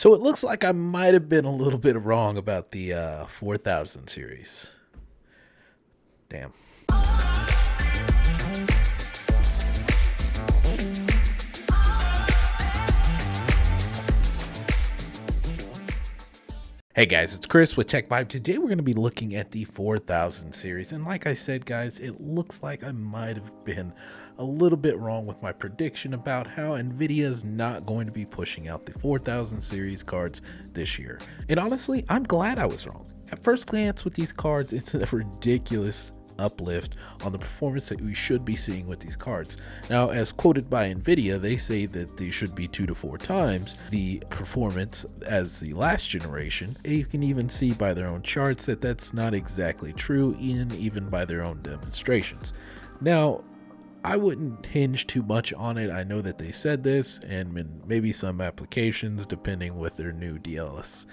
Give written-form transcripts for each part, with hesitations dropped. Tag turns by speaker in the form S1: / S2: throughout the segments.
S1: So it looks like I might have been a little bit wrong about the 4000 series. Damn. Hey guys, it's Chris with Tech Vibe. Today we're going to be looking at the 4000 series, and like I said guys, it looks like I might have been a little bit wrong with my prediction about how Nvidia is not going to be pushing out the 4000 series cards this year. And honestly, I'm glad I was wrong. At first glance with these cards, it's a ridiculous uplift on the performance that we should be seeing with these cards. Now, as quoted by Nvidia, they say that they should be 2 to 4 times the performance as the last generation. You can even see by their own charts that that's not exactly true, even by their own demonstrations. Now, I wouldn't hinge too much on it. I know that they said this, and maybe some applications, depending with their new DLS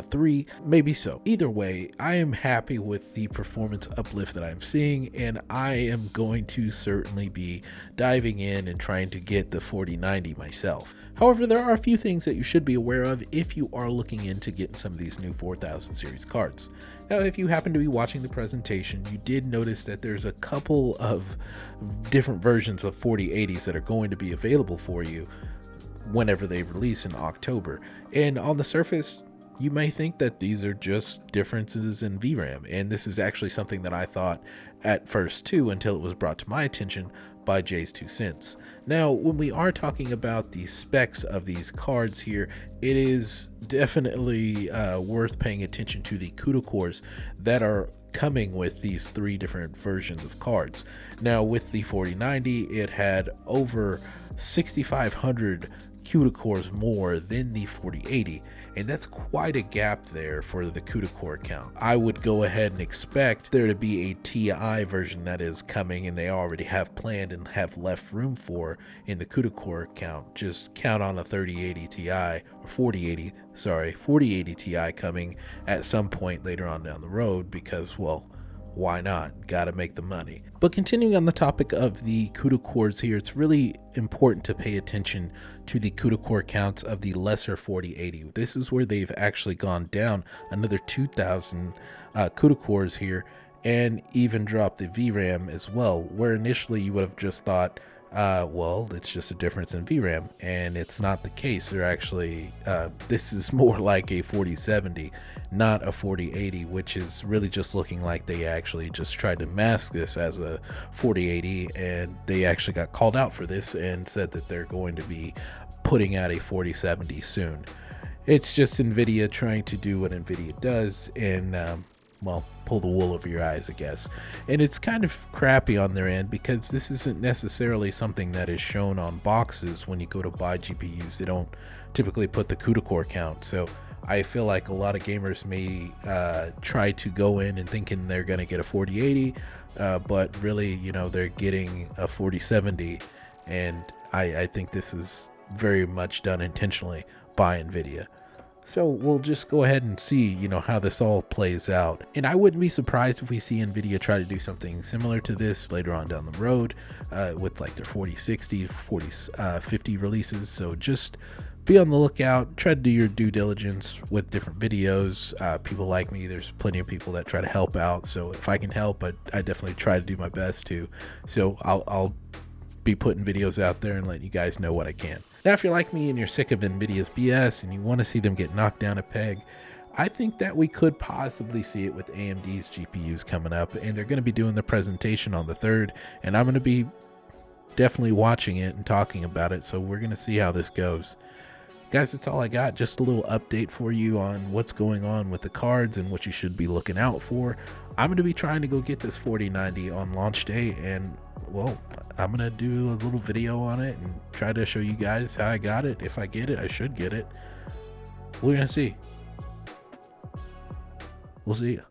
S1: 3, maybe so. Either way, I am happy with the performance uplift that I'm seeing, and I am going to certainly be diving in and trying to get the 4090 myself. However, there are a few things that you should be aware of if you are looking into getting some of these new 4000 series cards. Now, if you happen to be watching the presentation, you did notice that there's a couple of different versions of 4080s that are going to be available for you whenever they release in October. And on the surface, you may think that these are just differences in VRAM, and this is actually something that I thought at first too, until it was brought to my attention by Jay's 2 cents. Now, when we are talking about the specs of these cards here, it is definitely worth paying attention to the Cuda cores that are coming with these 3 different versions of cards. Now, with the 4090, it had over 6,500 Cuda cores more than the 4080, and that's quite a gap there for the Cuda core count. I would go ahead and expect there to be a TI version that is coming, and they already have planned and have left room for in the Cuda core count. Just count on a 3080 Ti or 4080 Ti coming at some point later on down the road, because, well, why not? Gotta make the money. But continuing on the topic of the Cuda cores here, it's really important to pay attention to the Cuda core counts of the lesser 4080. This is where they've actually gone down another 2,000 Cuda cores here, and even dropped the VRAM as well, where initially you would have just thought, well, it's just a difference in VRAM, and it's not the case. They're actually, this is more like a 4070, not a 4080, which is really just looking like they actually just tried to mask this as a 4080, and they actually got called out for this and said that they're going to be putting out a 4070 soon. It's just Nvidia trying to do what Nvidia does, and well, pull the wool over your eyes, I guess. And it's kind of crappy on their end, because this isn't necessarily something that is shown on boxes when you go to buy GPUs. They don't typically put the Cuda core count, so I feel like a lot of gamers may try to go in and thinking they're going to get a 4080, but really, you know, they're getting a 4070, and I think this is very much done intentionally by Nvidia. So we'll just go ahead and see, you know, how this all plays out. And I wouldn't be surprised if we see Nvidia try to do something similar to this later on down the road with like their 4060, 4050 releases. So just be on the lookout, try to do your due diligence with different videos. People like me, there's plenty of people that try to help out. So if I can help, I definitely try to do my best to. So I'll be putting videos out there and letting you guys know what I can. Now, if you're like me and you're sick of Nvidia's BS and you want to see them get knocked down a peg, I think that we could possibly see it with AMD's GPUs coming up, and they're going to be doing the presentation on the 3rd, and I'm going to be definitely watching it and talking about it, so we're going to see how this goes. Guys, that's all I got. Just a little update for you on what's going on with the cards and what you should be looking out for. I'm going to be trying to go get this 4090 on launch day, and well, I'm going to do a little video on it and try to show you guys how I got it. If I get it, I should get it. We're going to see. We'll see ya.